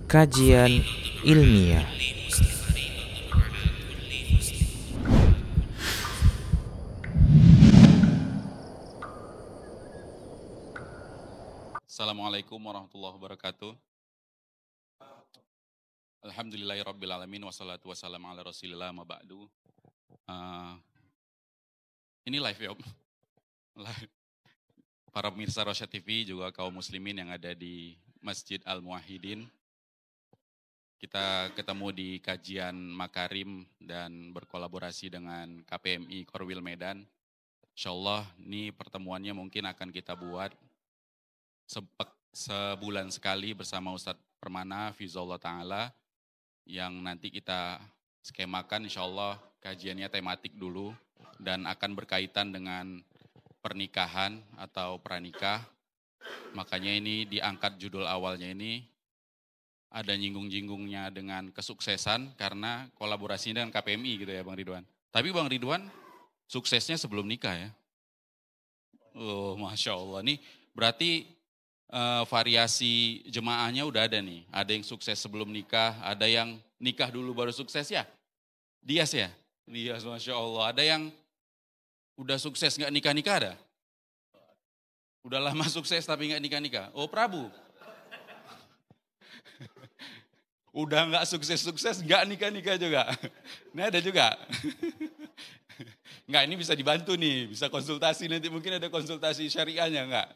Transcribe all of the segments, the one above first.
Kajian ilmiah. Assalamualaikum warahmatullahi wabarakatuh. Alhamdulillahirrabbilalamin wassalatu wassalamu ala rasulillah ma ba'du. Ini live ya Om? Live. Para pemirsa Rosyad TV juga kaum muslimin yang ada di Masjid Al-Muwahhidin. Kita ketemu di kajian Makarim dan berkolaborasi dengan KPMI Korwil Medan. Insyaallah ini pertemuannya mungkin akan kita buat sebulan sekali bersama Ustadz Permana Fizullah Ta'ala, yang nanti kita skemakan insyaallah kajiannya tematik dulu dan akan berkaitan dengan pernikahan atau pranikah. Makanya ini diangkat judul awalnya ini ada nyinggung-jinggungnya dengan kesuksesan karena kolaborasi dengan KPMI gitu ya Bang Ridwan. Tapi Bang Ridwan suksesnya sebelum nikah ya. Oh Masya Allah, nih berarti variasi jemaahnya udah ada nih. Ada yang sukses sebelum nikah, ada yang nikah dulu baru sukses ya. Dias ya? Dias Masya Allah. Ada yang udah sukses gak nikah-nikah ada? Udah lama sukses tapi gak nikah-nikah. Oh Prabu. Udah gak sukses-sukses gak nikah-nikah juga. Ini ada juga. Enggak, ini bisa dibantu nih, bisa konsultasi nanti, mungkin ada konsultasi syariahnya enggak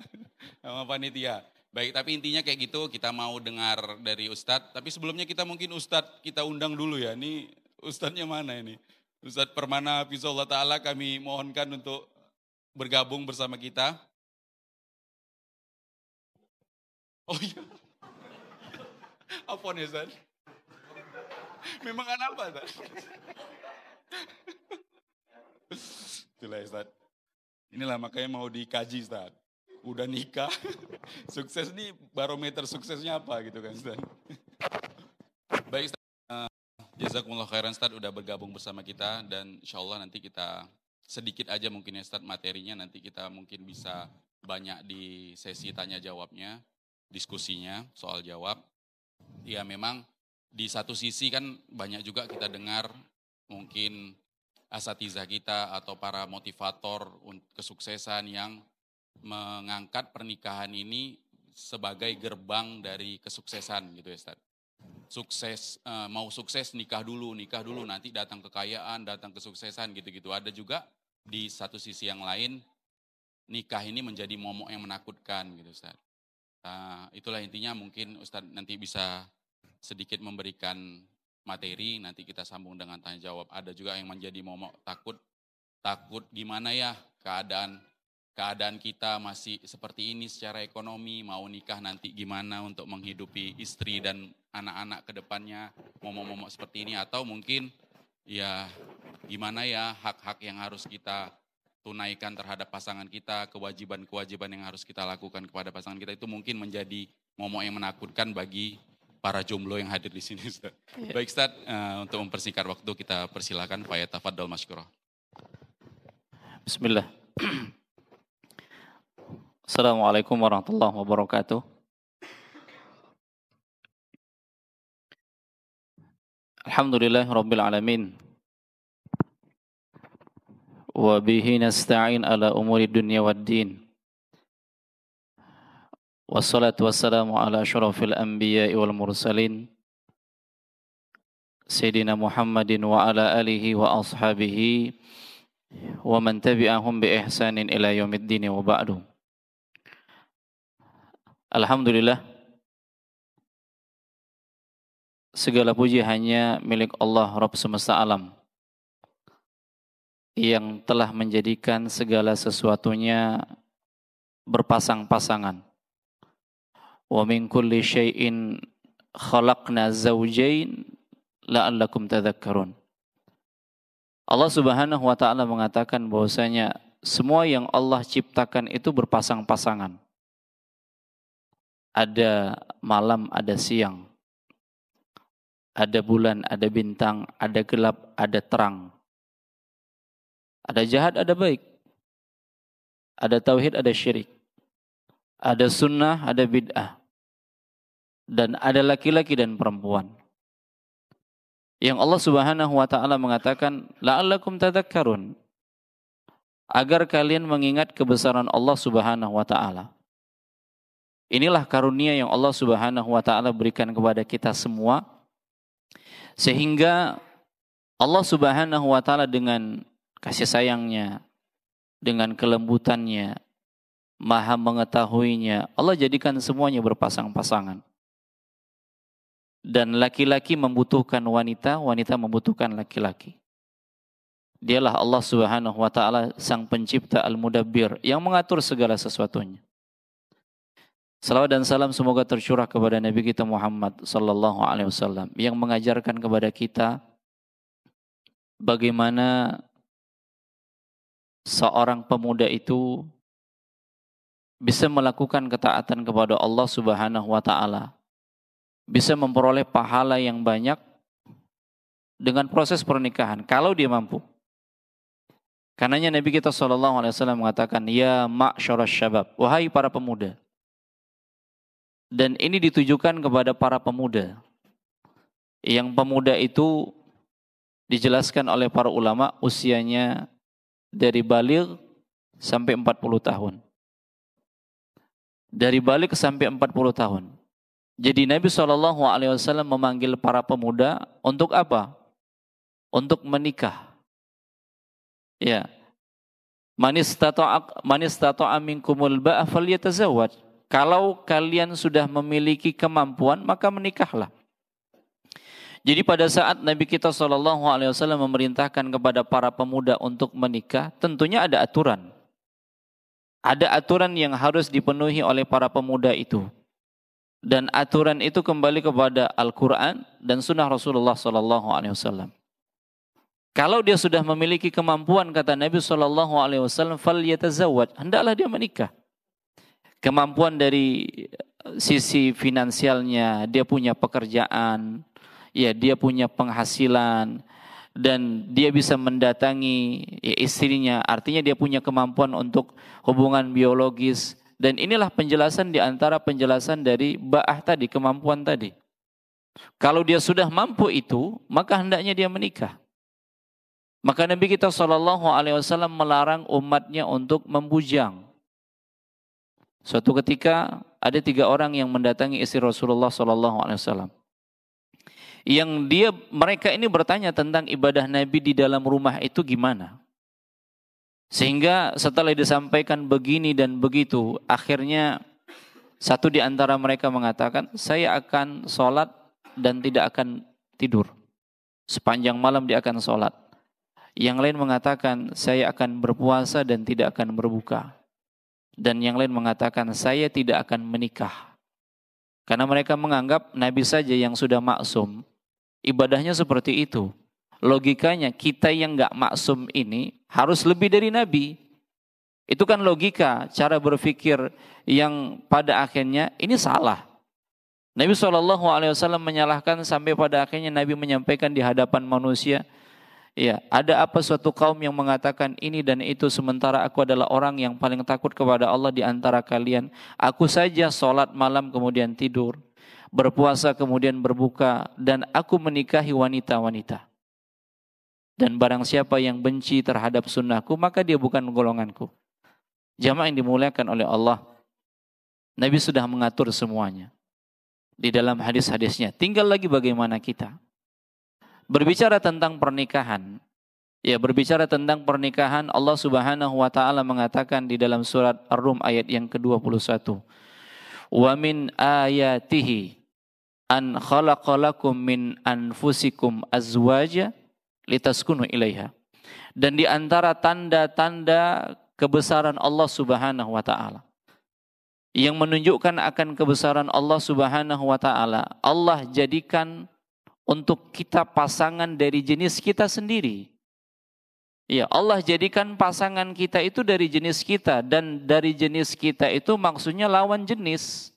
sama panitia. Baik, tapi intinya kayak gitu, kita mau dengar dari Ustadz, tapi sebelumnya kita mungkin Ustadz kita undang dulu ya. Ini Ustadznya mana ini? Ustadz Permana Fizullah Ta'ala kami mohonkan untuk bergabung bersama kita. Oh iya. Apa nih Ustadz? Memang apa Ustadz? Itulah Ustaz. Inilah makanya mau dikaji Ustaz. Udah nikah, sukses nih barometer suksesnya apa gitu kan Ustaz. Baik Ustaz, jazakumullah khairan Ustaz udah bergabung bersama kita dan insyaallah nanti kita sedikit aja mungkin ya Ustaz materinya, nanti kita mungkin bisa banyak di sesi tanya jawabnya, diskusinya soal jawab. Ya memang di satu sisi kan banyak juga kita dengar mungkin asatizah kita atau para motivator kesuksesan yang mengangkat pernikahan ini sebagai gerbang dari kesuksesan gitu ya Ustaz. Sukses, mau sukses nikah dulu nanti datang kekayaan, datang kesuksesan gitu-gitu. Ada juga di satu sisi yang lain nikah ini menjadi momok yang menakutkan gitu Ustaz. Nah, itulah intinya mungkin Ustaz nanti bisa sedikit memberikan materi, nanti kita sambung dengan tanya jawab. Ada juga yang menjadi momok takut gimana ya keadaan kita masih seperti ini secara ekonomi, mau nikah nanti gimana untuk menghidupi istri dan anak-anak ke depannya, momok-momok seperti ini, atau mungkin ya gimana ya hak-hak yang harus kita tunaikan terhadap pasangan kita, kewajiban-kewajiban yang harus kita lakukan kepada pasangan kita, itu mungkin menjadi momok yang menakutkan bagi para jomblo yang hadir di sini Ustaz. Ya. Baik Ustaz, untuk mempersingkat waktu kita persilakan Pak Tafaddal Masykurah. Bismillah. Assalamualaikum warahmatullahi wabarakatuh. Alhamdulillah rabbil alamin. Wa bihi nasta'in ala umuri dunya waddin. Wassalatu wassalamu ala asyrafil anbiya'i wal mursalin Sayyidina Muhammadin wa ala alihi wa ashabihi wa man tabi'ahum bi ihsanin ila yaumiddin wa ba'du. Alhamdulillah, segala puji hanya milik Allah Rabb semesta alam yang telah menjadikan segala sesuatunya berpasang-pasangan. Wa min kulli syai'in khalaqna zawjain la'allakum tadhakkarun. Allah Subhanahu wa taala mengatakan bahwasanya semua yang Allah ciptakan itu berpasang-pasangan. Ada malam, ada siang. Ada bulan, ada bintang, ada gelap, ada terang. Ada jahat, ada baik. Ada tauhid, ada syirik. Ada sunnah, ada bid'ah. dan ada laki-laki dan perempuan. Yang Allah Subhanahu wa taala mengatakan la'allakum tadhakkarun, agar kalian mengingat kebesaran Allah Subhanahu wa taala. Inilah karunia yang Allah Subhanahu wa taala berikan kepada kita semua, sehingga Allah Subhanahu wa taala dengan kasih sayangnya, dengan kelembutannya, Maha mengetahuinya, Allah jadikan semuanya berpasang-pasangan. Dan laki-laki membutuhkan wanita, wanita membutuhkan laki-laki. Dialah Allah Subhanahu wa taala sang pencipta Al-Mudabbir yang mengatur segala sesuatunya. Salawat dan salam semoga tercurah kepada Nabi kita Muhammad sallallahu alaihi wasallam yang mengajarkan kepada kita bagaimana seorang pemuda itu bisa melakukan ketaatan kepada Allah Subhanahu wa taala, bisa memperoleh pahala yang banyak dengan proses pernikahan kalau dia mampu. Karenanya Nabi kita sallallahu alaihi wasallam mengatakan, "Ya ma'syaras syabab," wahai para pemuda. Dan ini ditujukan kepada para pemuda. Yang pemuda itu dijelaskan oleh para ulama usianya dari baligh sampai 40 tahun. Dari baligh sampai 40 tahun. Jadi Nabi SAW memanggil para pemuda untuk apa? Untuk menikah. Ya. Man istata'a minkumul ba'a falyatazawwaj. Kalau kalian sudah memiliki kemampuan, maka menikahlah. Jadi pada saat Nabi kita SAW memerintahkan kepada para pemuda untuk menikah, tentunya ada aturan. Ada aturan yang harus dipenuhi oleh para pemuda itu. Dan aturan itu kembali kepada Al-Quran dan Sunnah Rasulullah SAW. Kalau dia sudah memiliki kemampuan, kata Nabi SAW, falyatazawwaj, hendaklah dia menikah. Kemampuan dari sisi finansialnya, dia punya pekerjaan, ya dia punya penghasilan, dan dia bisa mendatangi ya, istrinya, artinya dia punya kemampuan untuk hubungan biologis. Dan inilah penjelasan di antara penjelasan dari ba'ah tadi, kemampuan tadi. Kalau dia sudah mampu itu, maka hendaknya dia menikah. Maka Nabi kita SAW melarang umatnya untuk membujang. Suatu ketika ada 3 orang yang mendatangi istri Rasulullah SAW. Yang mereka ini bertanya tentang ibadah Nabi di dalam rumah itu gimana. Sehingga setelah disampaikan begini dan begitu, akhirnya satu di antara mereka mengatakan, saya akan sholat dan tidak akan tidur. Sepanjang malam dia akan sholat. Yang lain mengatakan, saya akan berpuasa dan tidak akan berbuka. Dan yang lain mengatakan, saya tidak akan menikah. Karena mereka menganggap Nabi saja yang sudah maksum. Ibadahnya seperti itu. Logikanya kita yang gak maksum ini harus lebih dari Nabi. Itu kan logika, cara berpikir yang pada akhirnya ini salah. Nabi SAW menyalahkan sampai pada akhirnya Nabi menyampaikan di hadapan manusia, ya, ada apa suatu kaum yang mengatakan ini dan itu sementara aku adalah orang yang paling takut kepada Allah di antara kalian. Aku saja sholat malam kemudian tidur, berpuasa kemudian berbuka, dan aku menikahi wanita-wanita. Dan barang siapa yang benci terhadap sunnahku, maka dia bukan golonganku. Jamaah yang dimuliakan oleh Allah, Nabi sudah mengatur semuanya di dalam hadis-hadisnya. Tinggal lagi bagaimana kita. Berbicara tentang pernikahan, ya berbicara tentang pernikahan, Allah Subhanahu wa taala mengatakan di dalam surat Ar-Rum ayat yang ke-21. Wa min ayatihi an khalaqalakum min anfusikum azwaja litaskunu ilaiha. Dan di antara tanda-tanda kebesaran Allah Subhanahu wa taala yang menunjukkan akan kebesaran Allah Subhanahu wa taala, Allah jadikan untuk kita pasangan dari jenis kita sendiri. Ya, Allah jadikan pasangan kita itu dari jenis kita, dan dari jenis kita itu maksudnya lawan jenis.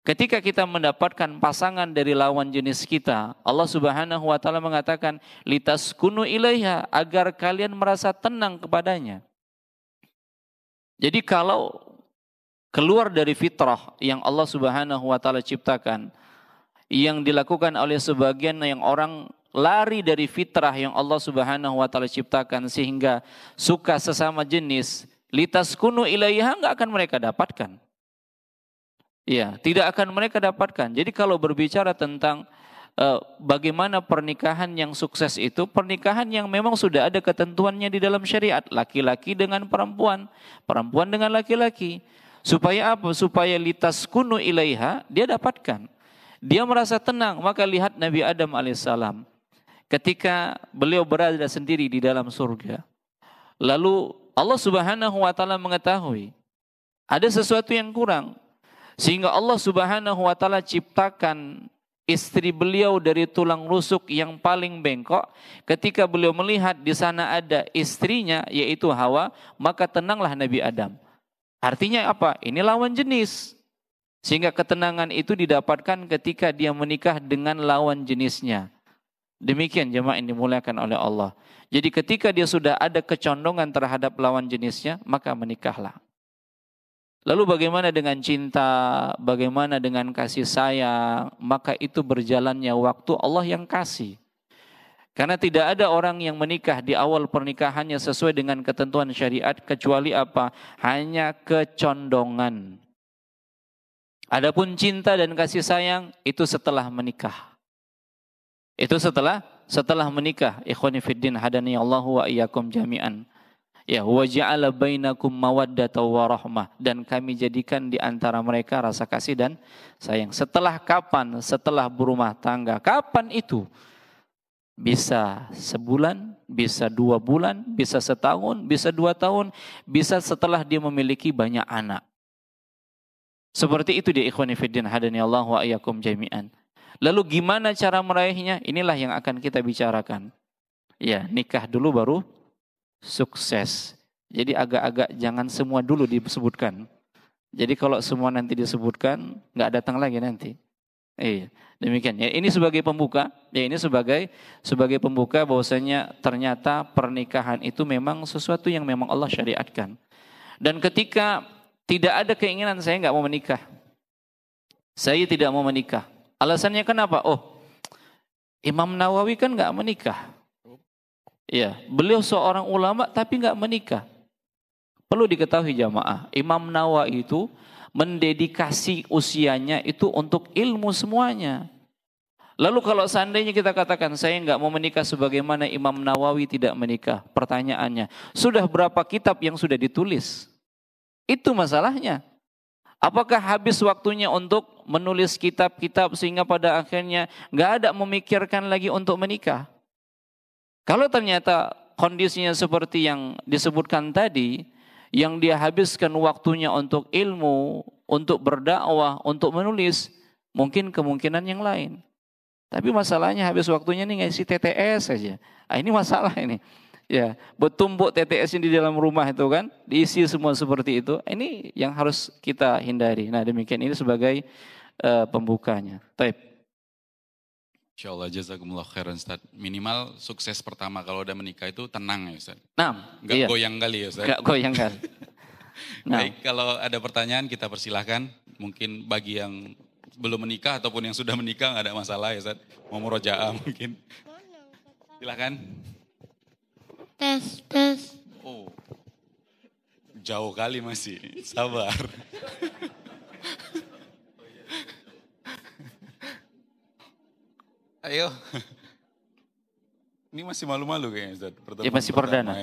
Ketika kita mendapatkan pasangan dari lawan jenis kita, Allah Subhanahu wa taala mengatakan litaskunu ilaiha, agar kalian merasa tenang kepadanya. Jadi kalau keluar dari fitrah yang Allah Subhanahu wa taala ciptakan, yang dilakukan oleh sebagian yang orang lari dari fitrah yang Allah Subhanahu wa taala ciptakan sehingga suka sesama jenis, litaskunu ilaiha, enggak akan mereka dapatkan. Ya, tidak akan mereka dapatkan. Jadi kalau berbicara tentang bagaimana pernikahan yang sukses itu, pernikahan yang memang sudah ada ketentuannya di dalam syariat, laki-laki dengan perempuan, perempuan dengan laki-laki. Supaya apa? Supaya litaskunu ilaiha, dia dapatkan. Dia merasa tenang. Maka lihat Nabi Adam alaihissalam ketika beliau berada sendiri di dalam surga. Lalu Allah Subhanahu wa taala mengetahui ada sesuatu yang kurang. Sehingga Allah Subhanahu wa taala ciptakan istri beliau dari tulang rusuk yang paling bengkok. Ketika beliau melihat di sana ada istrinya yaitu Hawa, maka tenanglah Nabi Adam. Artinya apa? Ini lawan jenis. Sehingga ketenangan itu didapatkan ketika dia menikah dengan lawan jenisnya. Demikian jemaah yang dimuliakan oleh Allah. Jadi ketika dia sudah ada kecondongan terhadap lawan jenisnya, maka menikahlah. Lalu bagaimana dengan cinta, bagaimana dengan kasih sayang, maka itu berjalannya waktu Allah yang kasih. Karena tidak ada orang yang menikah di awal pernikahannya sesuai dengan ketentuan syariat kecuali apa? Hanya kecondongan. Adapun cinta dan kasih sayang itu setelah menikah. Itu setelah menikah. Ikhwani fiddin hadani Allahu wa iyyakum jami'an. Ya, wa ja'ala bainakum mawaddata wa rahmah, dan kami jadikan di antara mereka rasa kasih dan sayang. Setelah kapan? Setelah berumah tangga. Kapan itu? Bisa sebulan, bisa 2 bulan, bisa setahun, bisa 2 tahun, bisa setelah dia memiliki banyak anak. Seperti itu dia ikhwani fiddin hadani Allah wa iyyakum jami'an. Lalu gimana cara meraihnya? Inilah yang akan kita bicarakan. Ya, nikah dulu baru sukses. Jadi agak-agak jangan semua dulu disebutkan. Jadi kalau semua nanti disebutkan, nggak datang lagi nanti. Iya, demikian. Ya, ini sebagai pembuka. Ya, ini sebagai pembuka bahwasanya ternyata pernikahan itu memang sesuatu yang memang Allah syariatkan. Dan ketika tidak ada keinginan saya nggak mau menikah, saya tidak mau menikah. Alasannya kenapa? Oh, Imam Nawawi kan nggak menikah. Ya, beliau seorang ulama tapi nggak menikah. Perlu diketahui jamaah, Imam Nawawi itu mendedikasi usianya itu untuk ilmu semuanya. Lalu kalau seandainya kita katakan saya nggak mau menikah sebagaimana Imam Nawawi tidak menikah, pertanyaannya, sudah berapa kitab yang sudah ditulis? Itu masalahnya. Apakah habis waktunya untuk menulis kitab-kitab sehingga pada akhirnya nggak ada memikirkan lagi untuk menikah? Kalau ternyata kondisinya seperti yang disebutkan tadi, yang dia habiskan waktunya untuk ilmu, untuk berdakwah, untuk menulis, mungkin kemungkinan yang lain. Tapi masalahnya habis waktunya nih ngisi TTS saja. Ah, ini masalah ini. Ya, bertumbuk TTS di dalam rumah itu kan, diisi semua seperti itu. Ini yang harus kita hindari. Nah, demikian ini sebagai pembukanya. Baik. Insyaallah jazakumullah khairan Ustaz. Minimal sukses pertama kalau udah menikah itu tenang ya Ustaz. Enggak iya. goyang kali ya Ustaz. Enggak goyang kali. Baik, kalau ada pertanyaan kita persilahkan. Mungkin bagi yang belum menikah ataupun yang sudah menikah enggak ada masalah ya Ustaz. Mau murojaah mungkin. Silakan. Tes. Oh. Jauh kali masih. Sabar. Ayo. Ini masih malu-malu kayaknya Ustaz. Ya masih perdana.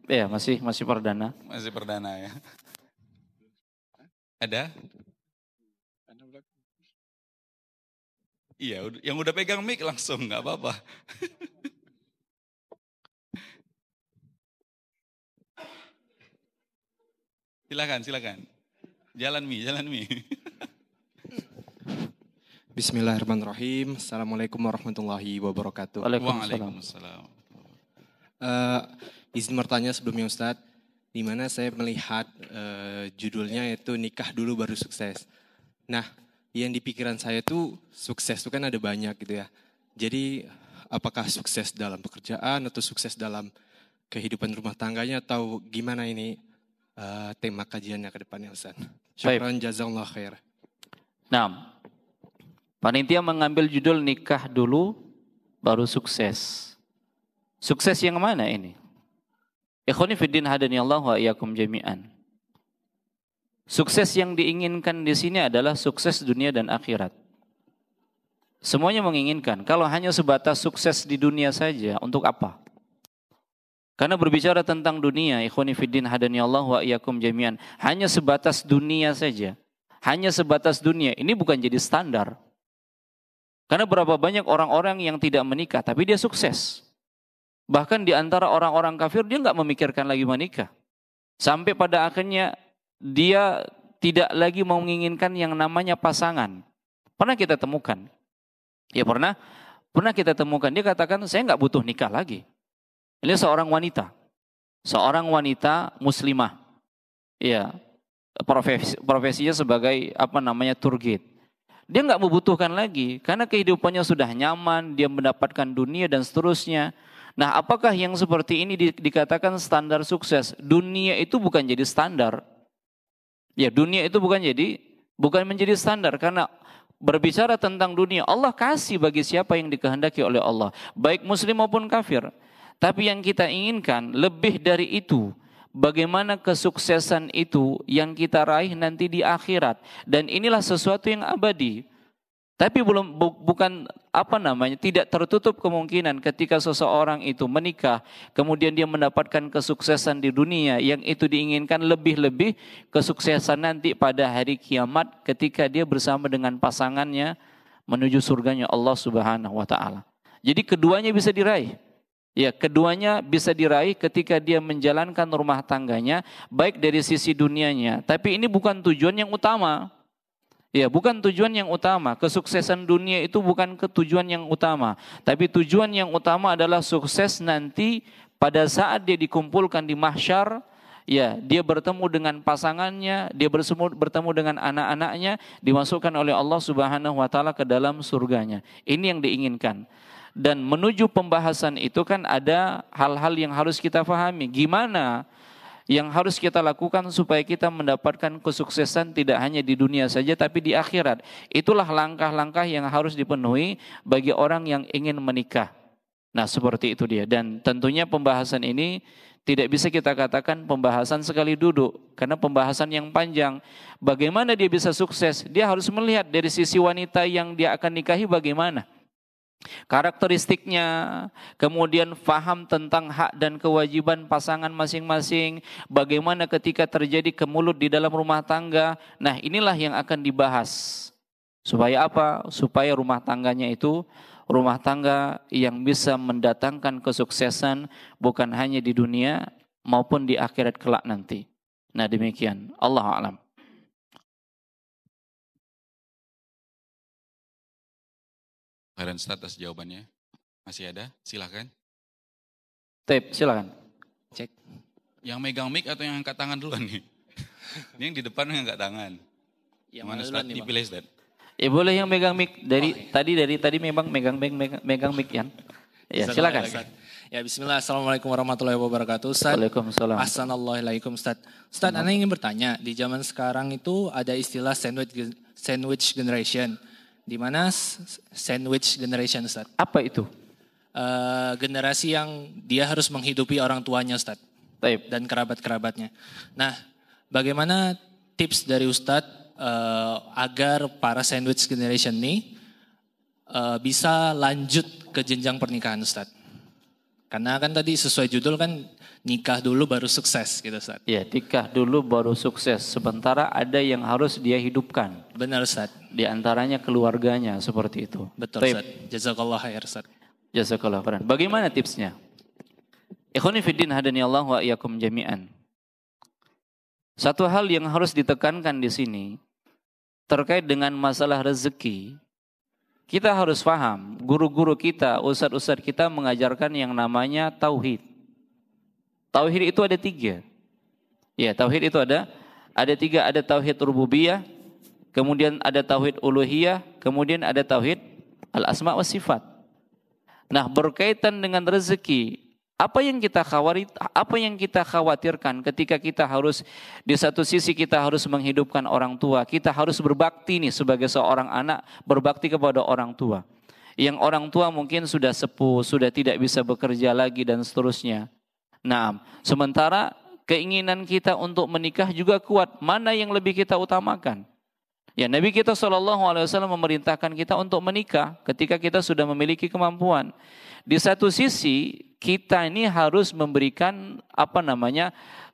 Ya masih perdana. Masih perdana ya. Ada? Iya, yang udah pegang mic langsung nggak apa-apa. Silakan. Jalan Mi. Bismillahirrahmanirrahim. Assalamualaikum warahmatullahi wabarakatuh. Waalaikumsalam. Izin bertanya sebelumnya Ustadz, di mana saya melihat judulnya itu nikah dulu baru sukses. Nah, yang di pikiran saya itu sukses itu kan ada banyak gitu ya. Jadi apakah sukses dalam pekerjaan atau sukses dalam kehidupan rumah tangganya atau gimana ini? tema kajiannya ke depannya Ustaz. Baik. Syukran jazakallah khair. Nah, panitia mengambil judul nikah dulu baru sukses. Sukses yang mana ini? Ikhwani fiddin hadani Allah wa iyyakum jami'an. Sukses yang diinginkan di sini adalah sukses dunia dan akhirat. Semuanya menginginkan. Kalau hanya sebatas sukses di dunia saja, untuk apa? Karena berbicara tentang dunia, ikhwani fiddin hadani Allah wa iyyakum jami'an, hanya sebatas dunia saja. Hanya sebatas dunia, ini bukan jadi standar. Karena berapa banyak orang-orang yang tidak menikah, tapi dia sukses. Bahkan di antara orang-orang kafir, dia nggak memikirkan lagi menikah. Sampai pada akhirnya, dia tidak lagi menginginkan yang namanya pasangan. Pernah kita temukan. Ya pernah kita temukan. Dia katakan, saya nggak butuh nikah lagi. Ini seorang wanita. Seorang wanita muslimah. Ya, profesinya sebagai tour guide. Dia nggak membutuhkan lagi karena kehidupannya sudah nyaman, dia mendapatkan dunia dan seterusnya. Nah, apakah yang seperti ini dikatakan standar sukses? Dunia itu bukan jadi standar. Ya, dunia itu bukan menjadi standar karena berbicara tentang dunia, Allah kasih bagi siapa yang dikehendaki oleh Allah, baik muslim maupun kafir. Tapi yang kita inginkan lebih dari itu. Bagaimana kesuksesan itu yang kita raih nanti di akhirat, dan inilah sesuatu yang abadi. Tapi bukan tidak tertutup kemungkinan ketika seseorang itu menikah kemudian dia mendapatkan kesuksesan di dunia, yang itu diinginkan lebih-lebih kesuksesan nanti pada hari kiamat ketika dia bersama dengan pasangannya menuju surganya Allah Subhanahu wa taala. Jadi keduanya bisa diraih. Ya, keduanya bisa diraih ketika dia menjalankan rumah tangganya, baik dari sisi dunianya. Tapi ini bukan tujuan yang utama. Ya, bukan tujuan yang utama. Kesuksesan dunia itu bukan tujuan yang utama. Tapi tujuan yang utama adalah sukses nanti pada saat dia dikumpulkan di mahsyar. Ya, dia bertemu dengan pasangannya, dia bertemu dengan anak-anaknya, dimasukkan oleh Allah Subhanahu wa taala ke dalam surganya. Ini yang diinginkan. Dan menuju pembahasan itu kan ada hal-hal yang harus kita pahami. Gimana yang harus kita lakukan supaya kita mendapatkan kesuksesan tidak hanya di dunia saja tapi di akhirat. Itulah langkah-langkah yang harus dipenuhi bagi orang yang ingin menikah. Nah, seperti itu dia. Dan tentunya pembahasan ini tidak bisa kita katakan pembahasan sekali duduk. Karena pembahasan yang panjang. Bagaimana dia bisa sukses? Dia harus melihat dari sisi wanita yang dia akan nikahi bagaimana karakteristiknya, kemudian faham tentang hak dan kewajiban pasangan masing-masing, bagaimana ketika terjadi kemulut di dalam rumah tangga. Nah, inilah yang akan dibahas. Supaya apa? Supaya rumah tangganya itu rumah tangga yang bisa mendatangkan kesuksesan bukan hanya di dunia maupun di akhirat kelak nanti. Nah, demikian. Allahu a'lam. Khairan Ustaz atas jawabannya. Masih ada? Silakan. Tep, silakan. Cek. Yang megang mic atau yang angkat tangan duluan nih? Ini yang di depan yang angkat tangan. Yang mana mana Ustaz? duluan nih, Bang? Dipilih Ustaz. Ya boleh yang megang mic dari tadi memang megang mic ya. Ya, silakan. Ya, bismillah. Assalamualaikum warahmatullahi wabarakatuh. Ustaz. Waalaikumsalam. Assalamualaikum Ustaz. Ustaz, Anda ingin bertanya, di zaman sekarang itu ada istilah sandwich generation. Di mana sandwich generation, Ustaz? Apa itu? Generasi yang dia harus menghidupi orang tuanya, Ustaz. Taib. Dan kerabat-kerabatnya. Nah, bagaimana tips dari Ustaz agar para sandwich generation ini bisa lanjut ke jenjang pernikahan, Ustaz? Karena kan tadi sesuai judul kan nikah dulu baru sukses gitu, Ustaz. Ya, nikah dulu baru sukses. Sementara ada yang harus dia hidupkan. Benar, Ustaz. Di antaranya keluarganya, seperti itu. Betul, Taib. Ustaz. Jazakallah khair, Ustaz. Jazakallah khairan. Bagaimana tipsnya? Ikhwani fiddin hadani Allah wa iyyakum jami'an. Satu hal yang harus ditekankan di sini terkait dengan masalah rezeki. Kita harus paham, guru-guru kita, ustadz-ustadz kita mengajarkan yang namanya tauhid. Tauhid itu ada 3. Ya, tauhid itu ada 3, ada tauhid rububiyah, kemudian ada tauhid uluhiyah, kemudian ada tauhid al-asma wa sifat. Nah, berkaitan dengan rezeki, Apa yang kita khawatirkan ketika kita harus di satu sisi kita harus menghidupkan orang tua, kita harus berbakti nih sebagai seorang anak, berbakti kepada orang tua. Yang orang tua mungkin sudah sepuh, sudah tidak bisa bekerja lagi dan seterusnya. Nah, sementara keinginan kita untuk menikah juga kuat. Mana yang lebih kita utamakan? Ya, Nabi kita SAW memerintahkan kita untuk menikah ketika kita sudah memiliki kemampuan. Di satu sisi kita ini harus memberikan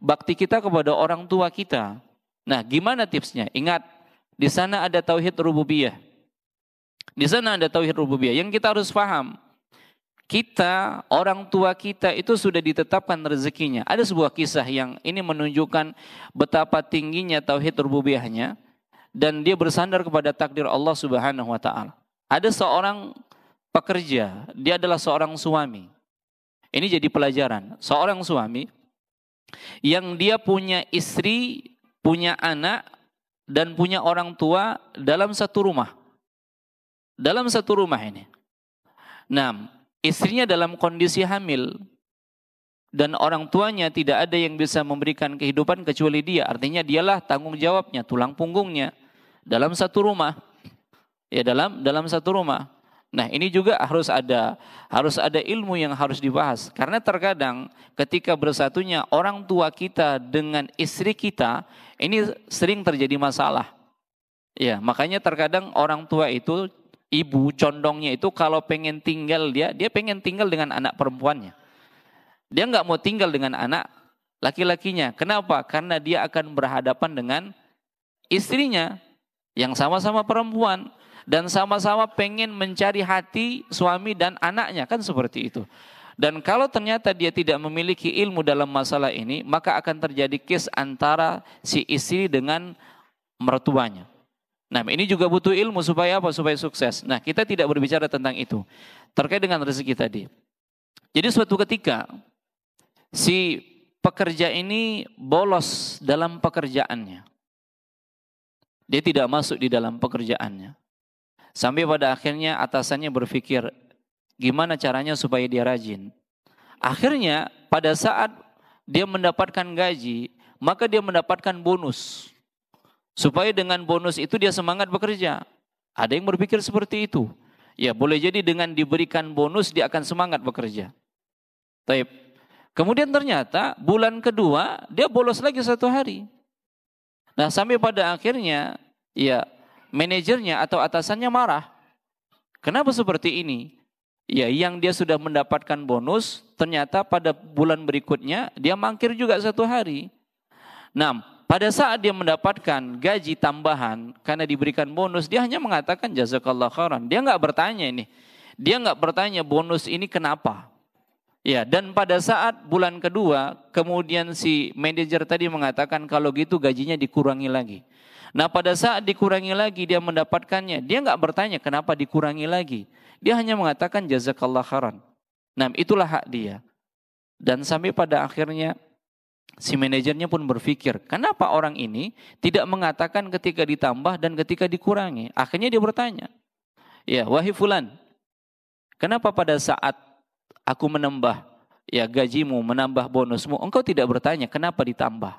bakti kita kepada orang tua kita. Nah, gimana tipsnya? Ingat, di sana ada tauhid rububiyah. Di sana ada tauhid rububiyah yang kita harus paham. Kita, orang tua kita itu sudah ditetapkan rezekinya. Ada sebuah kisah yang ini menunjukkan betapa tingginya tauhid rububiyahnya dan dia bersandar kepada takdir Allah Subhanahu wa taala. Ada seorang pekerja, dia adalah seorang suami. Ini jadi pelajaran. Seorang suami yang dia punya istri, punya anak dan punya orang tua dalam satu rumah. Dalam satu rumah ini. Nah, istrinya dalam kondisi hamil dan orang tuanya tidak ada yang bisa memberikan kehidupan kecuali dia. Artinya dialah tanggung jawabnya, tulang punggungnya dalam satu rumah. Ya, dalam satu rumah. Nah, ini juga harus ada ilmu yang harus dibahas. Karena terkadang ketika bersatunya orang tua kita dengan istri kita, ini sering terjadi masalah. Ya, makanya terkadang orang tua itu, ibu condongnya itu kalau pengen tinggal dia pengen tinggal dengan anak perempuannya. Dia nggak mau tinggal dengan anak laki-lakinya. Kenapa? Karena dia akan berhadapan dengan istrinya yang sama-sama perempuan dan sama-sama pengen mencari hati suami dan anaknya, kan seperti itu. Dan kalau ternyata dia tidak memiliki ilmu dalam masalah ini, maka akan terjadi kes antara si istri dengan mertuanya. Nah, ini juga butuh ilmu supaya apa? Supaya sukses. Nah, kita tidak berbicara tentang itu. Terkait dengan rezeki tadi. Jadi suatu ketika si pekerja ini bolos dalam pekerjaannya. Dia tidak masuk di dalam pekerjaannya. Sampai pada akhirnya atasannya berpikir, gimana caranya supaya dia rajin. Akhirnya pada saat dia mendapatkan gaji, maka dia mendapatkan bonus. Supaya dengan bonus itu dia semangat bekerja. Ada yang berpikir seperti itu. Ya, boleh jadi dengan diberikan bonus dia akan semangat bekerja. Taib. Kemudian ternyata bulan kedua dia bolos lagi 1 hari. Nah, sampai pada akhirnya ya manajernya atau atasannya marah. Kenapa seperti ini? Ya, yang dia sudah mendapatkan bonus, ternyata pada bulan berikutnya dia mangkir juga 1 hari. Nah, pada saat dia mendapatkan gaji tambahan karena diberikan bonus, dia hanya mengatakan jazakallah khairan. Dia nggak bertanya ini. Dia nggak bertanya bonus ini kenapa. Ya, dan pada saat bulan kedua, kemudian si manajer tadi mengatakan kalau gitu gajinya dikurangi lagi. Nah, pada saat dikurangi lagi dia mendapatkannya, dia nggak bertanya kenapa dikurangi lagi. Dia hanya mengatakan jazakallah khairan. Nah, itulah hak dia. Dan sampai pada akhirnya si manajernya pun berpikir, kenapa orang ini tidak mengatakan ketika ditambah dan ketika dikurangi? Akhirnya dia bertanya, ya wahai fulan, kenapa pada saat aku menambah ya gajimu, menambah bonusmu, engkau tidak bertanya kenapa ditambah?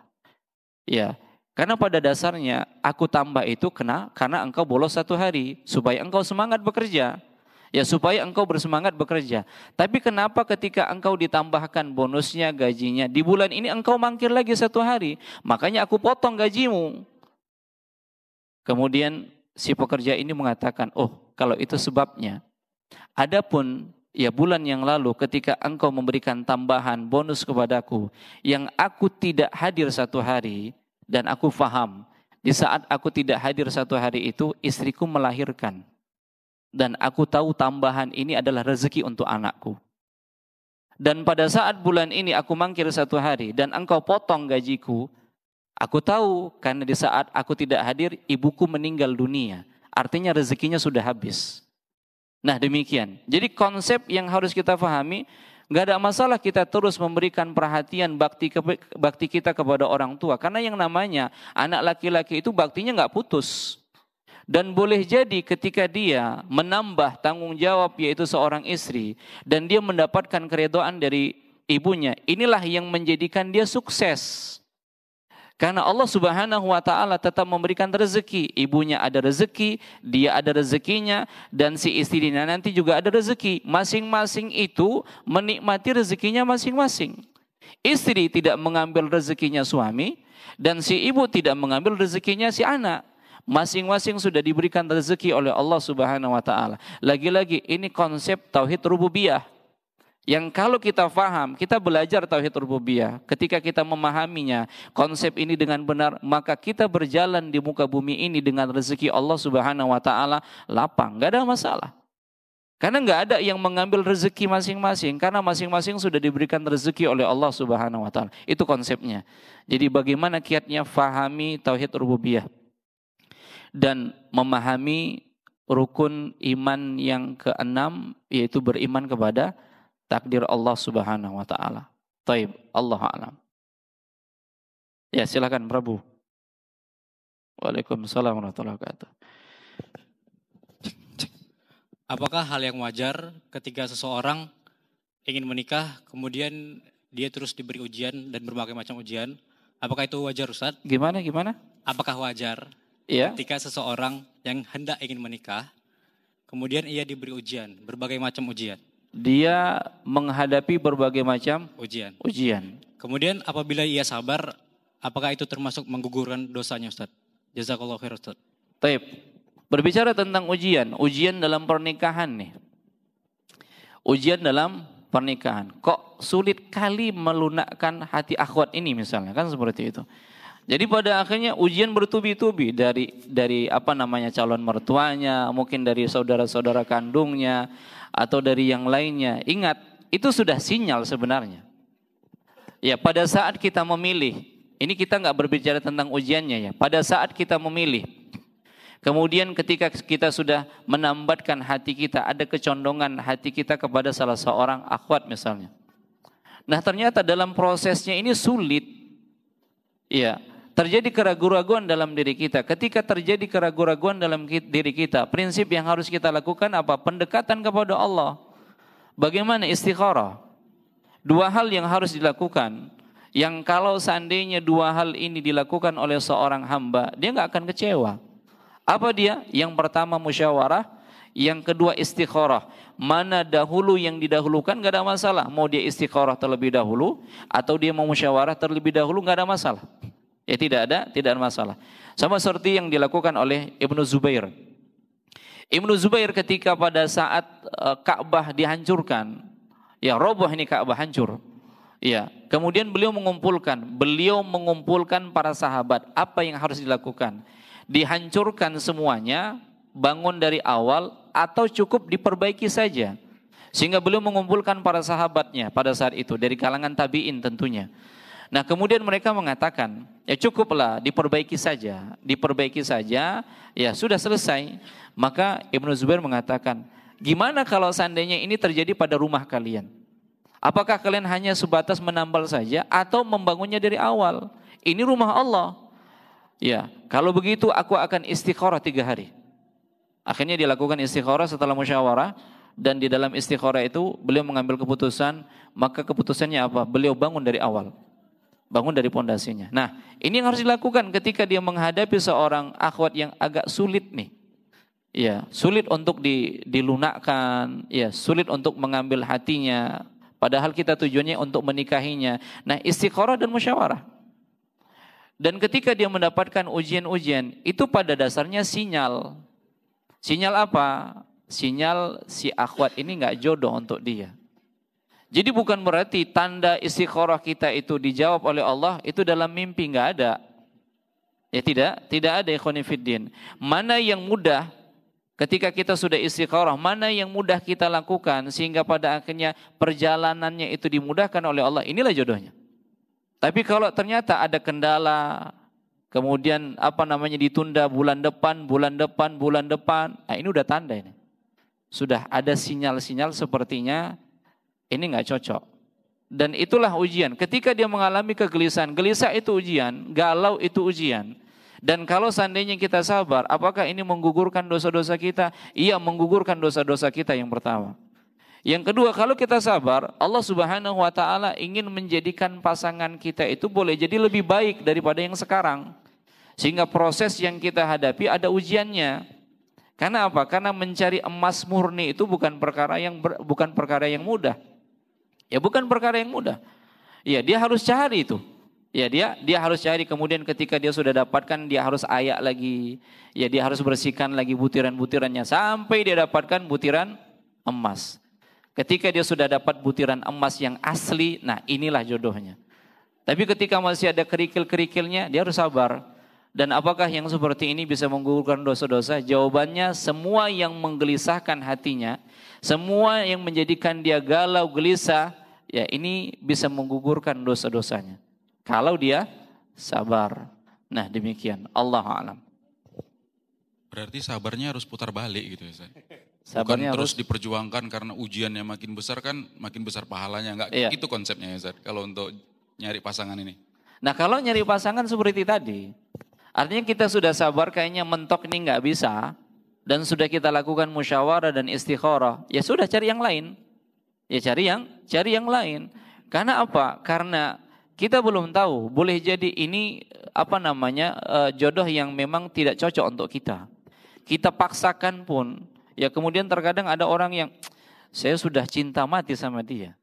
Ya, karena pada dasarnya aku tambah itu karena engkau bolos 1 hari supaya engkau semangat bekerja. Ya, supaya engkau bersemangat bekerja. Tapi kenapa ketika engkau ditambahkan bonusnya, gajinya, di bulan ini engkau mangkir lagi 1 hari? Makanya aku potong gajimu. Kemudian si pekerja ini mengatakan, oh kalau itu sebabnya. Adapun ya bulan yang lalu ketika engkau memberikan tambahan bonus kepadaku, yang aku tidak hadir 1 hari, dan aku faham, di saat aku tidak hadir 1 hari itu, istriku melahirkan. Dan aku tahu tambahan ini adalah rezeki untuk anakku. Dan pada saat bulan ini aku mangkir 1 hari dan engkau potong gajiku, aku tahu karena di saat aku tidak hadir ibuku meninggal dunia. Artinya rezekinya sudah habis. Nah, demikian. Jadi konsep yang harus kita pahami, gak ada masalah kita terus memberikan perhatian bakti kita kepada orang tua. Karena yang namanya anak laki-laki itu baktinya gak putus. Dan boleh jadi ketika dia menambah tanggung jawab yaitu seorang istri dan dia mendapatkan keridhaan dari ibunya. Inilah yang menjadikan dia sukses. Karena Allah Subhanahu wa taala tetap memberikan rezeki. Ibunya ada rezeki, dia ada rezekinya, dan si istrinya nanti juga ada rezeki. Masing-masing itu menikmati rezekinya masing-masing. Istri tidak mengambil rezekinya suami, dan si ibu tidak mengambil rezekinya si anak. Masing-masing sudah diberikan rezeki oleh Allah Subhanahu wa taala. Lagi-lagi ini konsep tauhid rububiyah. Yang kalau kita faham, kita belajar tauhid rububiyah, ketika kita memahaminya, konsep ini dengan benar, maka kita berjalan di muka bumi ini dengan rezeki Allah Subhanahu wa taala lapang, enggak ada masalah. Karena enggak ada yang mengambil rezeki masing-masing, karena masing-masing sudah diberikan rezeki oleh Allah Subhanahu wa taala. Itu konsepnya. Jadi bagaimana kiatnya fahami tauhid rububiyah dan memahami rukun iman yang keenam, yaitu beriman kepada takdir Allah Subhanahu wa taala. Taib, Allah a'lam. Ya, silakan Prabu. Waalaikumsalam warahmatullahi wabarakatuh. Apakah hal yang wajar ketika seseorang ingin menikah, kemudian dia terus diberi ujian dan berbagai macam ujian? Apakah itu wajar, Ustaz? Gimana? Apakah wajar ketika seseorang yang hendak ingin menikah, kemudian ia diberi ujian, berbagai macam ujian? Dia menghadapi berbagai macam ujian. Kemudian apabila ia sabar, apakah itu termasuk menggugurkan dosanya, Ustaz? Jazakallahu khair, Ustaz. Taib. Berbicara tentang ujian dalam pernikahan nih. Ujian dalam pernikahan. Kok sulit kali melunakkan hati akhwat ini misalnya, kan seperti itu. Jadi pada akhirnya ujian bertubi-tubi dari calon mertuanya, mungkin dari saudara-saudara kandungnya, atau dari yang lainnya. Ingat, itu sudah sinyal sebenarnya. Ya, pada saat kita memilih, ini kita nggak berbicara tentang ujiannya ya. Pada saat kita memilih, kemudian ketika kita sudah menambatkan hati kita, ada kecondongan hati kita kepada salah seorang akhwat misalnya. Nah ternyata dalam prosesnya ini sulit. Ya, terjadi keraguan-raguan dalam diri kita. Ketika terjadi keraguan-raguan dalam diri kita, prinsip yang harus kita lakukan apa? Pendekatan kepada Allah. Bagaimana istikharah? Dua hal yang harus dilakukan. Yang kalau seandainya dua hal ini dilakukan oleh seorang hamba, dia nggak akan kecewa. Apa dia? Yang pertama musyawarah, yang kedua istikharah. Mana dahulu yang didahulukan nggak ada masalah. Mau dia istikharah terlebih dahulu atau dia mau musyawarah terlebih dahulu nggak ada masalah. Ya tidak ada masalah. Sama seperti yang dilakukan oleh Ibnu Zubair. Ibnu Zubair ketika pada saat Ka'bah dihancurkan, ya roboh ini Ka'bah hancur. Ya, kemudian beliau mengumpulkan para sahabat. Apa yang harus dilakukan? Dihancurkan semuanya, bangun dari awal atau cukup diperbaiki saja. Sehingga beliau mengumpulkan para sahabatnya pada saat itu dari kalangan tabi'in tentunya. Nah kemudian mereka mengatakan, ya cukuplah diperbaiki saja, ya sudah selesai. Maka Ibnu Zubair mengatakan, gimana kalau seandainya ini terjadi pada rumah kalian? Apakah kalian hanya sebatas menambal saja atau membangunnya dari awal? Ini rumah Allah. Ya, kalau begitu aku akan istikharah 3 hari. Akhirnya dilakukan istikharah setelah musyawarah, dan di dalam istikharah itu beliau mengambil keputusan, maka keputusannya apa? Beliau bangun dari awal. Bangun dari pondasinya. Nah, ini yang harus dilakukan ketika dia menghadapi seorang akhwat yang agak sulit nih. Ya, sulit untuk dilunakkan, ya, sulit untuk mengambil hatinya, padahal kita tujuannya untuk menikahinya. Nah, istikharah dan musyawarah. Dan ketika dia mendapatkan ujian-ujian, itu pada dasarnya sinyal. Sinyal apa? Sinyal si akhwat ini enggak jodoh untuk dia. Jadi bukan berarti tanda istikharah kita itu dijawab oleh Allah itu dalam mimpi, enggak ada. Ya tidak ada ikhwani fiddin. Mana yang mudah ketika kita sudah istikharah, mana yang mudah kita lakukan sehingga pada akhirnya perjalanannya itu dimudahkan oleh Allah, inilah jodohnya. Tapi kalau ternyata ada kendala, kemudian ditunda bulan depan, nah ini udah tanda ini. Sudah ada sinyal-sinyal sepertinya ini nggak cocok. Dan itulah ujian. Ketika dia mengalami kegelisahan, gelisah itu ujian, galau itu ujian. Dan kalau seandainya kita sabar, apakah ini menggugurkan dosa-dosa kita? Iya, menggugurkan dosa-dosa kita yang pertama. Yang kedua, kalau kita sabar, Allah Subhanahu wa taala ingin menjadikan pasangan kita itu boleh jadi lebih baik daripada yang sekarang. Sehingga proses yang kita hadapi ada ujiannya. Karena apa? Karena mencari emas murni itu bukan perkara yang mudah. Ya, bukan perkara yang mudah. Ya, dia harus cari itu. Ya, dia harus cari, kemudian ketika dia sudah dapatkan dia harus ayak lagi. Ya, dia harus bersihkan lagi butiran-butirannya sampai dia dapatkan butiran emas. Ketika dia sudah dapat butiran emas yang asli, nah inilah jodohnya. Tapi ketika masih ada kerikil-kerikilnya, dia harus sabar. Dan apakah yang seperti ini bisa menggugurkan dosa-dosa? Jawabannya, semua yang menggelisahkan hatinya, semua yang menjadikan dia galau, gelisah, ya ini bisa menggugurkan dosa-dosanya. Kalau dia sabar. Nah demikian, Allah a'lam. Berarti sabarnya harus putar balik gitu ya Ustaz. Sabarnya bukan terus harus diperjuangkan karena ujiannya makin besar kan makin besar pahalanya. Enggak Iya. gitu konsepnya ya Ustaz kalau untuk nyari pasangan ini. Nah kalau nyari pasangan seperti tadi, artinya kita sudah sabar kayaknya mentok ini nggak bisa, dan sudah kita lakukan musyawarah dan istikharah, ya sudah cari yang lain. Ya cari yang lain. Karena apa? Karena kita belum tahu, boleh jadi ini jodoh yang memang tidak cocok untuk kita. Kita paksakan pun, ya kemudian terkadang ada orang yang saya sudah cinta mati sama dia.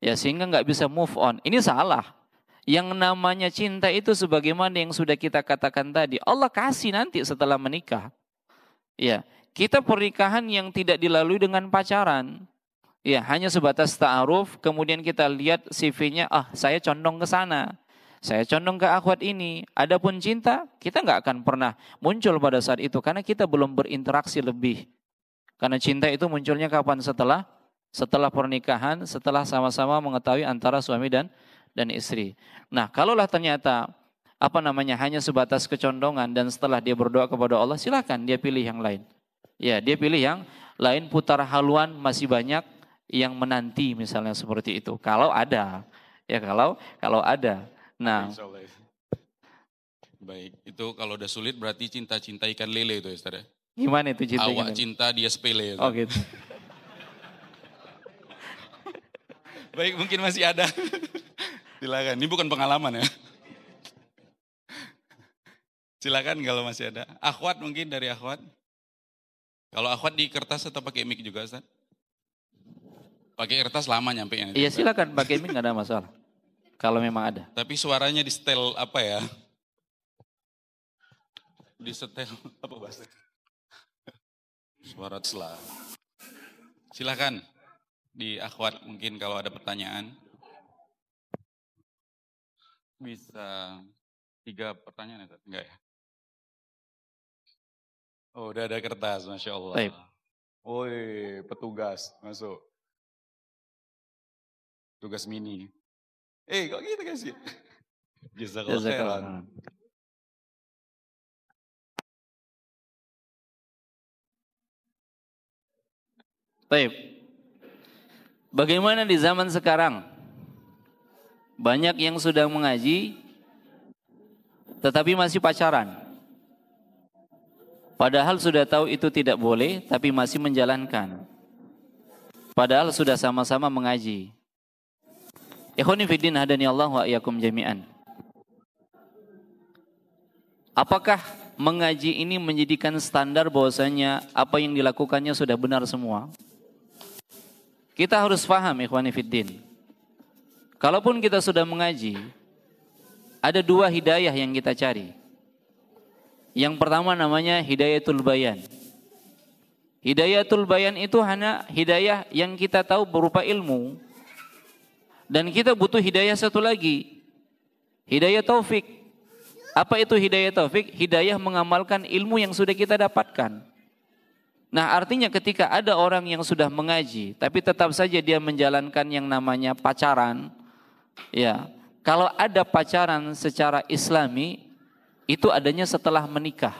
Ya sehingga nggak bisa move on. Ini salah. Yang namanya cinta itu sebagaimana yang sudah kita katakan tadi, Allah kasih nanti setelah menikah. Ya, kita pernikahan yang tidak dilalui dengan pacaran. Ya, hanya sebatas ta'aruf, kemudian kita lihat CV-nya, saya condong ke sana. Saya condong ke akhwat ini. Adapun cinta, kita nggak akan pernah muncul pada saat itu karena kita belum berinteraksi lebih. Karena cinta itu munculnya kapan? Setelah pernikahan, setelah sama-sama mengetahui antara suami dan istri. Nah, kalaulah ternyata hanya sebatas kecondongan dan setelah dia berdoa kepada Allah, silakan dia pilih yang lain. Ya, dia pilih yang lain, putar haluan masih banyak yang menanti misalnya seperti itu. Kalau ada. Ya, kalau ada. Nah, baik, itu kalau udah sulit berarti cinta-cinta ikan lele itu ya Ustaz ya? gimana itu cinta? Awak cinta dia sepele ya Ustaz? Oh gitu. Baik, mungkin masih ada. Silakan, ini bukan pengalaman ya. Silakan kalau masih ada. Akhwat mungkin dari akhwat. Kalau akhwat di kertas atau pakai mic juga Ustaz? Pakai kertas lama nyampe nya. Iya silakan pakai mic nggak ada masalah. Kalau memang ada. Tapi suaranya di setel apa ya? Di setel apa bahasa? Suara sela. Silakan di akhwat mungkin kalau ada pertanyaan. Bisa 3 pertanyaan ya? Enggak ya? Oh udah ada kertas, Masya Allah. Baik. Woi, petugas masuk. Tugas mini. Kok gitu guys? Jazakallah khairan. Baik. Bagaimana di zaman sekarang? Banyak yang sudah mengaji, tetapi masih pacaran. Padahal sudah tahu itu tidak boleh, tapi masih menjalankan. Padahal sudah sama-sama mengaji. Ikhwani fiddin hadani Allah wa iyyakum jami'an. Apakah mengaji ini menjadikan standar bahwasanya apa yang dilakukannya sudah benar semua? Kita harus paham ikhwani fiddin. Kalaupun kita sudah mengaji, ada 2 hidayah yang kita cari. Yang pertama namanya hidayatul bayan. Hidayatul bayan itu hanya hidayah yang kita tahu berupa ilmu. Dan kita butuh hidayah satu lagi. Hidayah taufik. Apa itu hidayah taufik? Hidayah mengamalkan ilmu yang sudah kita dapatkan. Nah artinya ketika ada orang yang sudah mengaji, tapi tetap saja dia menjalankan yang namanya pacaran. Ya, kalau ada pacaran secara islami, itu adanya setelah menikah.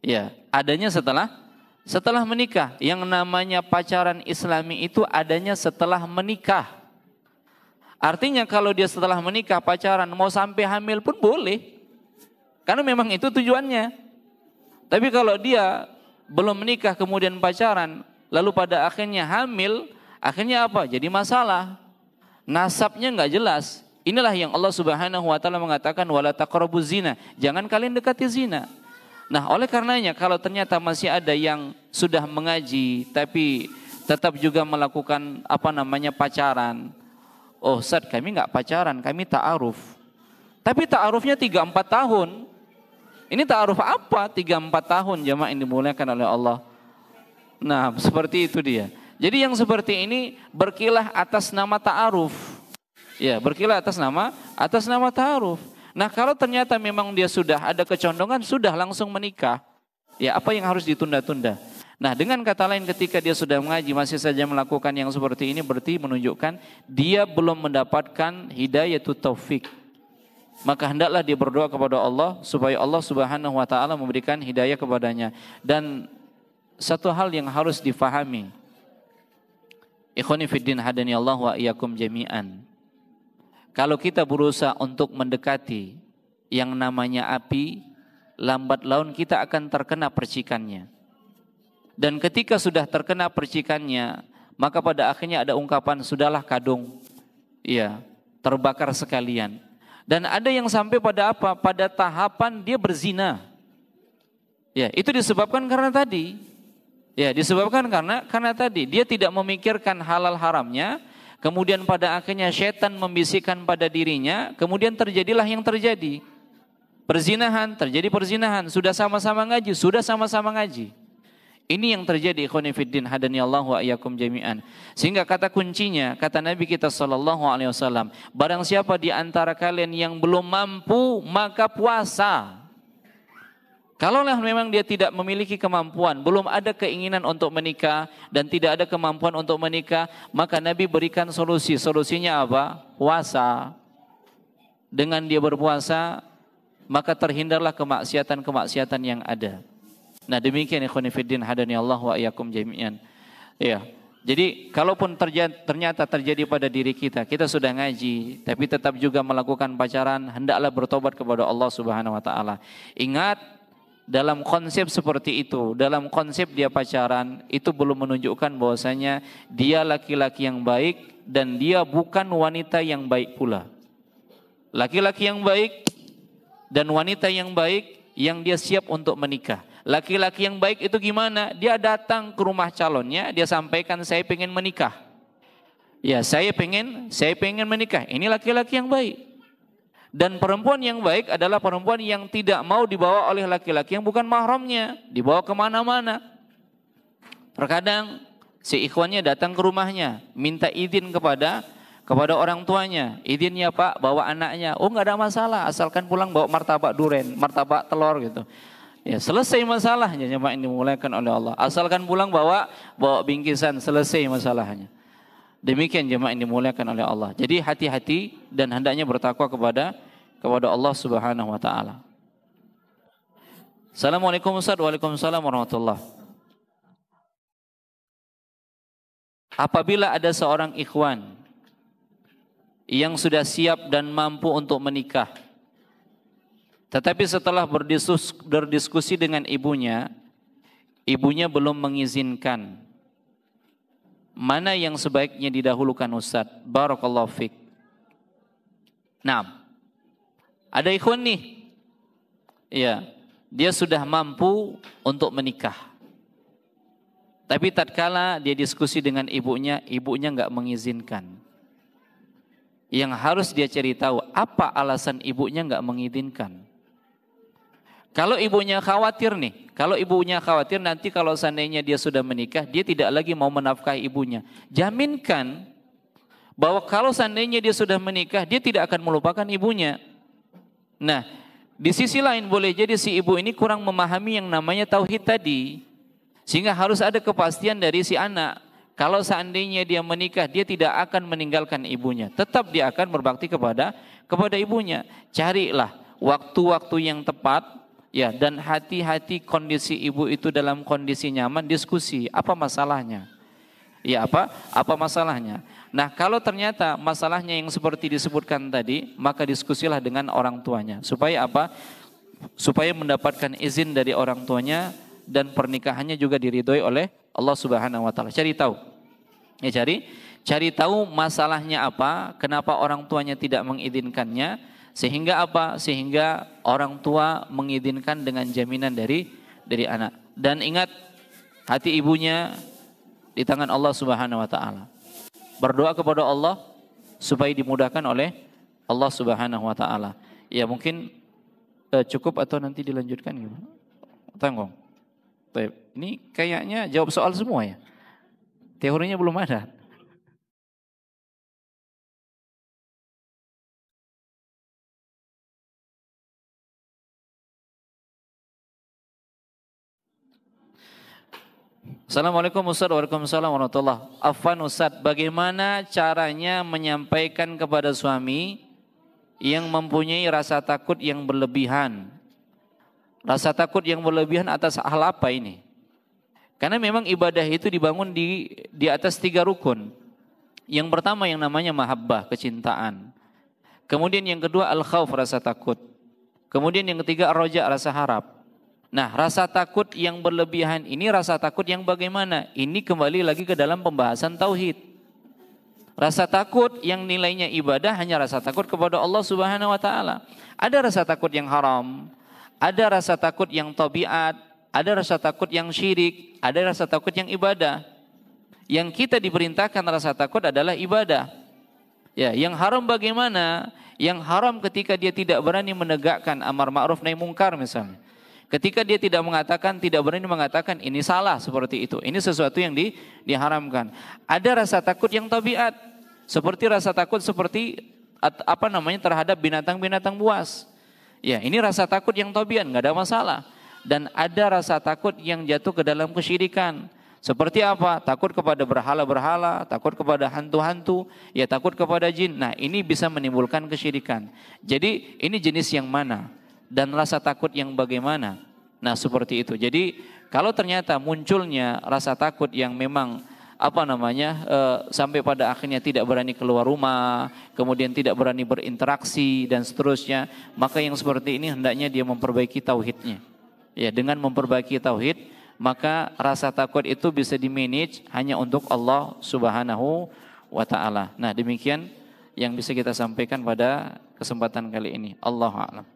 Ya, adanya setelah menikah. Yang namanya pacaran islami itu adanya setelah menikah. Artinya kalau dia setelah menikah pacaran mau sampai hamil pun boleh. Karena memang itu tujuannya. Tapi kalau dia belum menikah kemudian pacaran, lalu pada akhirnya hamil, akhirnya apa? Jadi masalah. Nasabnya nggak jelas. Inilah yang Allah Subhanahu wa taala mengatakan wala taqrabuz zina. Jangan kalian dekati zina. Nah, oleh karenanya kalau ternyata masih ada yang sudah mengaji tapi tetap juga melakukan pacaran. Oh, Ustaz, kami nggak pacaran, kami ta'aruf. Tapi ta'arufnya 3-4 tahun. Ini ta'aruf apa? 3-4 tahun, jamaah yang dimuliakan oleh Allah. Nah, seperti itu dia. Jadi yang seperti ini berkilah atas nama ta'aruf. Ya, berkilah atas nama ta'aruf. Nah, kalau ternyata memang dia sudah ada kecondongan, sudah langsung menikah. Ya, apa yang harus ditunda-tunda? Nah, dengan kata lain ketika dia sudah mengaji masih saja melakukan yang seperti ini berarti menunjukkan dia belum mendapatkan hidayatut taufik. Maka hendaklah dia berdoa kepada Allah supaya Allah Subhanahu wa taala memberikan hidayah kepadanya. Dan satu hal yang harus difahami, ikhwani fiddin hadani Allah wa iyyakum jami'an. Kalau kita berusaha untuk mendekati yang namanya api, lambat laun kita akan terkena percikannya. Dan ketika sudah terkena percikannya, maka pada akhirnya ada ungkapan sudahlah kadung, ya, terbakar sekalian. Dan ada yang sampai pada apa? Pada tahapan dia berzina. Ya, itu disebabkan karena tadi. Ya, disebabkan karena tadi dia tidak memikirkan halal haramnya. Kemudian pada akhirnya syaitan membisikkan pada dirinya, kemudian terjadilah yang terjadi. Terjadi perzinahan, sudah sama-sama ngaji. Ini yang terjadi ikhwani fiddin hadani Allah wa iyyakum jami'an. Sehingga kata kuncinya, kata Nabi kita sallallahu alaihi wasallam, barang siapa di antara kalian yang belum mampu, maka puasa. Kalaulah memang dia tidak memiliki kemampuan, belum ada keinginan untuk menikah dan tidak ada kemampuan untuk menikah, maka Nabi berikan solusi. Solusinya apa? Puasa. Dengan dia berpuasa, maka terhindarlah kemaksiatan-kemaksiatan yang ada. Nah, demikian ikhwani fiddin hadani Allah wa iyyakum jami'an. Ya. Jadi kalaupun ternyata terjadi pada diri kita sudah ngaji tapi tetap juga melakukan pacaran, hendaklah bertobat kepada Allah Subhanahu wa taala. Ingat, dalam konsep seperti itu, dalam konsep dia pacaran, itu belum menunjukkan bahwasanya dia laki-laki yang baik dan dia bukan wanita yang baik pula. Laki-laki yang baik dan wanita yang baik yang dia siap untuk menikah. Laki-laki yang baik itu gimana? Dia datang ke rumah calonnya, dia sampaikan saya pengen menikah. Ya, saya pengen menikah. Ini laki-laki yang baik. Dan perempuan yang baik adalah perempuan yang tidak mau dibawa oleh laki-laki yang bukan mahramnya, dibawa kemana-mana. Terkadang si ikhwannya datang ke rumahnya, minta izin kepada orang tuanya. Izinnya Pak, bawa anaknya. Oh, nggak ada masalah, asalkan pulang bawa martabak duren, martabak telur gitu. Ya, selesai masalahnya, jemaah ini dimuliakan oleh Allah. Asalkan pulang bawa bingkisan, selesai masalahnya. Demikian jemaah yang dimuliakan oleh Allah. Jadi hati-hati dan hendaknya bertakwa kepada Allah Subhanahu wa taala. Assalamualaikum Ustaz. Waalaikumsalam warahmatullahi. Apabila ada seorang ikhwan yang sudah siap dan mampu untuk menikah, tetapi setelah berdiskusi dengan ibunya belum mengizinkan, mana yang sebaiknya didahulukan Ustaz? Barakallahu fiik. Nah, ada ikhwan nih, ya, dia sudah mampu untuk menikah. Tapi tatkala dia diskusi dengan ibunya nggak mengizinkan. Yang harus dia cari tahu, apa alasan ibunya nggak mengizinkan. Kalau ibunya khawatir nanti kalau seandainya dia sudah menikah, dia tidak lagi mau menafkahi ibunya. Jaminkan bahwa kalau seandainya dia sudah menikah, dia tidak akan melupakan ibunya. Nah, di sisi lain boleh jadi si ibu ini kurang memahami yang namanya tauhid tadi. Sehingga harus ada kepastian dari si anak. Kalau seandainya dia menikah, dia tidak akan meninggalkan ibunya. Tetap dia akan berbakti kepada ibunya. Carilah waktu-waktu yang tepat. Ya, dan hati-hati kondisi ibu itu dalam kondisi nyaman, diskusi apa masalahnya. Ya, apa masalahnya. Nah, kalau ternyata masalahnya yang seperti disebutkan tadi, maka diskusilah dengan orang tuanya. Supaya apa? Supaya mendapatkan izin dari orang tuanya dan pernikahannya juga diridhoi oleh Allah Subhanahu wa taala. Cari tahu. Ya, cari tahu masalahnya apa, kenapa orang tuanya tidak mengizinkannya, sehingga apa? Sehingga orang tua mengizinkan dengan jaminan dari anak. Dan ingat, hati ibunya di tangan Allah Subhanahu wa taala. Berdoa kepada Allah supaya dimudahkan oleh Allah Subhanahu wa taala. Ya, mungkin cukup atau nanti dilanjutkan gimana? Tanggung. Ini kayaknya jawab soal semua ya. Teorinya belum ada. Assalamualaikum Ustaz, waalaikumsalam warahmatullahi wabarakatuh. Afwan Ustaz, bagaimana caranya menyampaikan kepada suami yang mempunyai rasa takut yang berlebihan? Rasa takut yang berlebihan atas hal apa ini? Karena memang ibadah itu dibangun di atas 3 rukun. Yang pertama yang namanya mahabbah, kecintaan. Kemudian yang kedua al-khauf, rasa takut. Kemudian yang ketiga ar-raja, rasa harap. Nah, rasa takut yang berlebihan ini rasa takut yang bagaimana? Ini kembali lagi ke dalam pembahasan tauhid. Rasa takut yang nilainya ibadah hanya rasa takut kepada Allah Subhanahu wa taala. Ada rasa takut yang haram, ada rasa takut yang tabiat, ada rasa takut yang syirik, ada rasa takut yang ibadah. Yang kita diperintahkan rasa takut adalah ibadah. Ya, yang haram bagaimana? Yang haram ketika dia tidak berani menegakkan amar ma'ruf nahi mungkar misalnya. Ketika dia tidak berani mengatakan ini salah seperti itu. Ini sesuatu yang diharamkan. Ada rasa takut yang tabiat. Seperti rasa takut terhadap binatang-binatang buas. Ya, ini rasa takut yang tabiat, enggak ada masalah. Dan ada rasa takut yang jatuh ke dalam kesyirikan. Seperti apa? Takut kepada berhala-berhala, takut kepada hantu-hantu, ya takut kepada jin. Nah, ini bisa menimbulkan kesyirikan. Jadi, ini jenis yang mana? Dan rasa takut yang bagaimana? Nah, seperti itu. Jadi, kalau ternyata munculnya rasa takut yang memang sampai pada akhirnya tidak berani keluar rumah, kemudian tidak berani berinteraksi dan seterusnya, maka yang seperti ini hendaknya dia memperbaiki tauhidnya. Ya, dengan memperbaiki tauhid, maka rasa takut itu bisa di-manage hanya untuk Allah Subhanahu wa taala. Nah, demikian yang bisa kita sampaikan pada kesempatan kali ini. Allahu a'lam.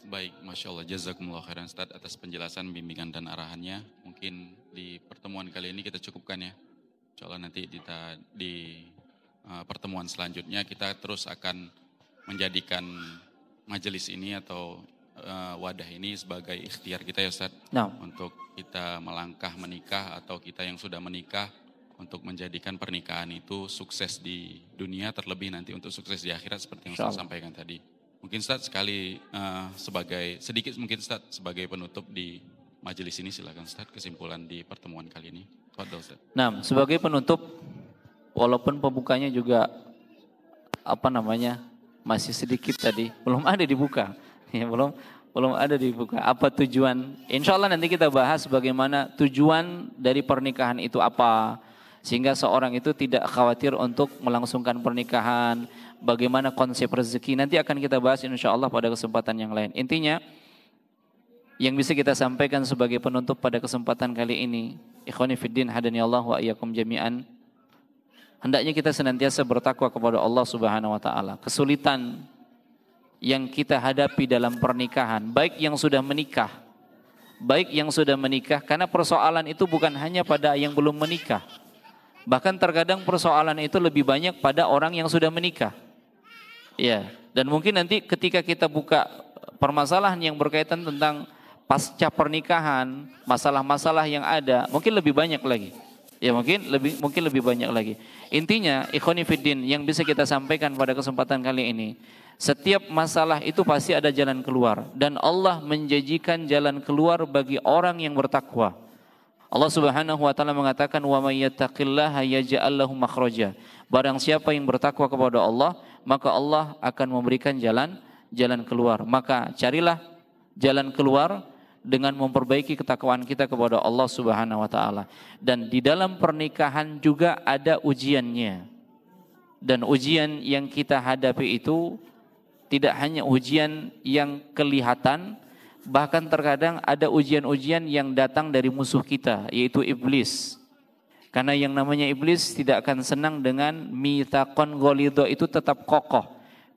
Baik, Masya Allah, jazakumullah khairan Ustaz atas penjelasan, bimbingan dan arahannya. Mungkin di pertemuan kali ini kita cukupkan ya. Insya Allah nanti di pertemuan selanjutnya kita terus akan menjadikan majelis ini atau wadah ini sebagai ikhtiar kita ya Ustaz. Nah. Untuk kita melangkah menikah atau kita yang sudah menikah untuk menjadikan pernikahan itu sukses di dunia, terlebih nanti untuk sukses di akhirat seperti yang Ustaz sampaikan tadi. Mungkin Ustaz sebagai penutup di majelis ini, silakan Ustaz kesimpulan di pertemuan kali ini. Fadhil Ustaz. Nah, sebagai penutup, walaupun pembukanya juga masih sedikit tadi, belum ada dibuka. Ya, belum ada dibuka. Apa tujuan? Insya Allah nanti kita bahas bagaimana tujuan dari pernikahan itu apa, sehingga seorang itu tidak khawatir untuk melangsungkan pernikahan. Bagaimana konsep rezeki nanti akan kita bahas insya Allah pada kesempatan yang lain. Intinya yang bisa kita sampaikan sebagai penutup pada kesempatan kali ini, ikhwani fiddin hadani Allah wa iyyakum jami'an, hendaknya kita senantiasa bertakwa kepada Allah Subhanahu wa taala. Kesulitan yang kita hadapi dalam pernikahan, baik yang sudah menikah, karena persoalan itu bukan hanya pada yang belum menikah. Bahkan terkadang persoalan itu lebih banyak pada orang yang sudah menikah. Ya, dan mungkin nanti ketika kita buka permasalahan yang berkaitan tentang pasca pernikahan, masalah-masalah yang ada, mungkin lebih banyak lagi. Ya, mungkin lebih banyak lagi. Intinya, ikhwani fiddin, yang bisa kita sampaikan pada kesempatan kali ini, setiap masalah itu pasti ada jalan keluar, dan Allah menjanjikan jalan keluar bagi orang yang bertakwa. Allah Subhanahu wa taala mengatakan, "Wa may yattaqillaha yaj'al lahu makhraja." Barang siapa yang bertakwa kepada Allah, maka Allah akan memberikan jalan keluar. Maka carilah jalan keluar dengan memperbaiki ketakwaan kita kepada Allah Subhanahu wa taala. Dan di dalam pernikahan juga ada ujiannya. Dan ujian yang kita hadapi itu tidak hanya ujian yang kelihatan, bahkan terkadang ada ujian-ujian yang datang dari musuh kita, yaitu iblis. Karena yang namanya iblis tidak akan senang dengan mitsaqon ghalidha, itu tetap kokoh.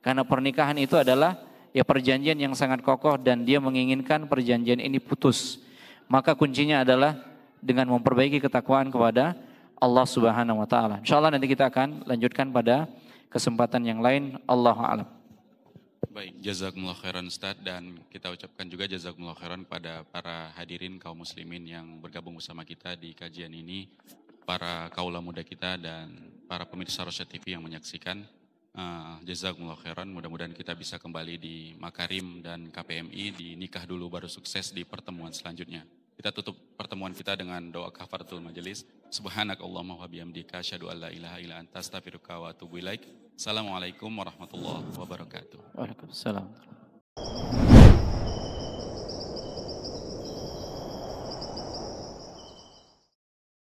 Karena pernikahan itu adalah ya perjanjian yang sangat kokoh dan dia menginginkan perjanjian ini putus. Maka kuncinya adalah dengan memperbaiki ketakwaan kepada Allah Subhanahu wa taala. Insyaallah nanti kita akan lanjutkan pada kesempatan yang lain. Allahu a'lam. Baik, jazakumullah khairan Ustaz, dan kita ucapkan juga jazakumullah khairan pada para hadirin kaum muslimin yang bergabung bersama kita di kajian ini, para kaula muda kita dan para pemirsa Rosyad TV yang menyaksikan. Jazakumullah khairan, mudah-mudahan kita bisa kembali di Makarim dan KPMI di Nikah Dulu Baru Sukses di pertemuan selanjutnya. Kita tutup pertemuan kita dengan doa kafaratul majelis. Subhanakallahumma wa bihamdika asyhadu an la ilaha illa anta astaghfiruka wa atubu ilaik. Assalamualaikum warahmatullahi wabarakatuh. Waalaikumsalam.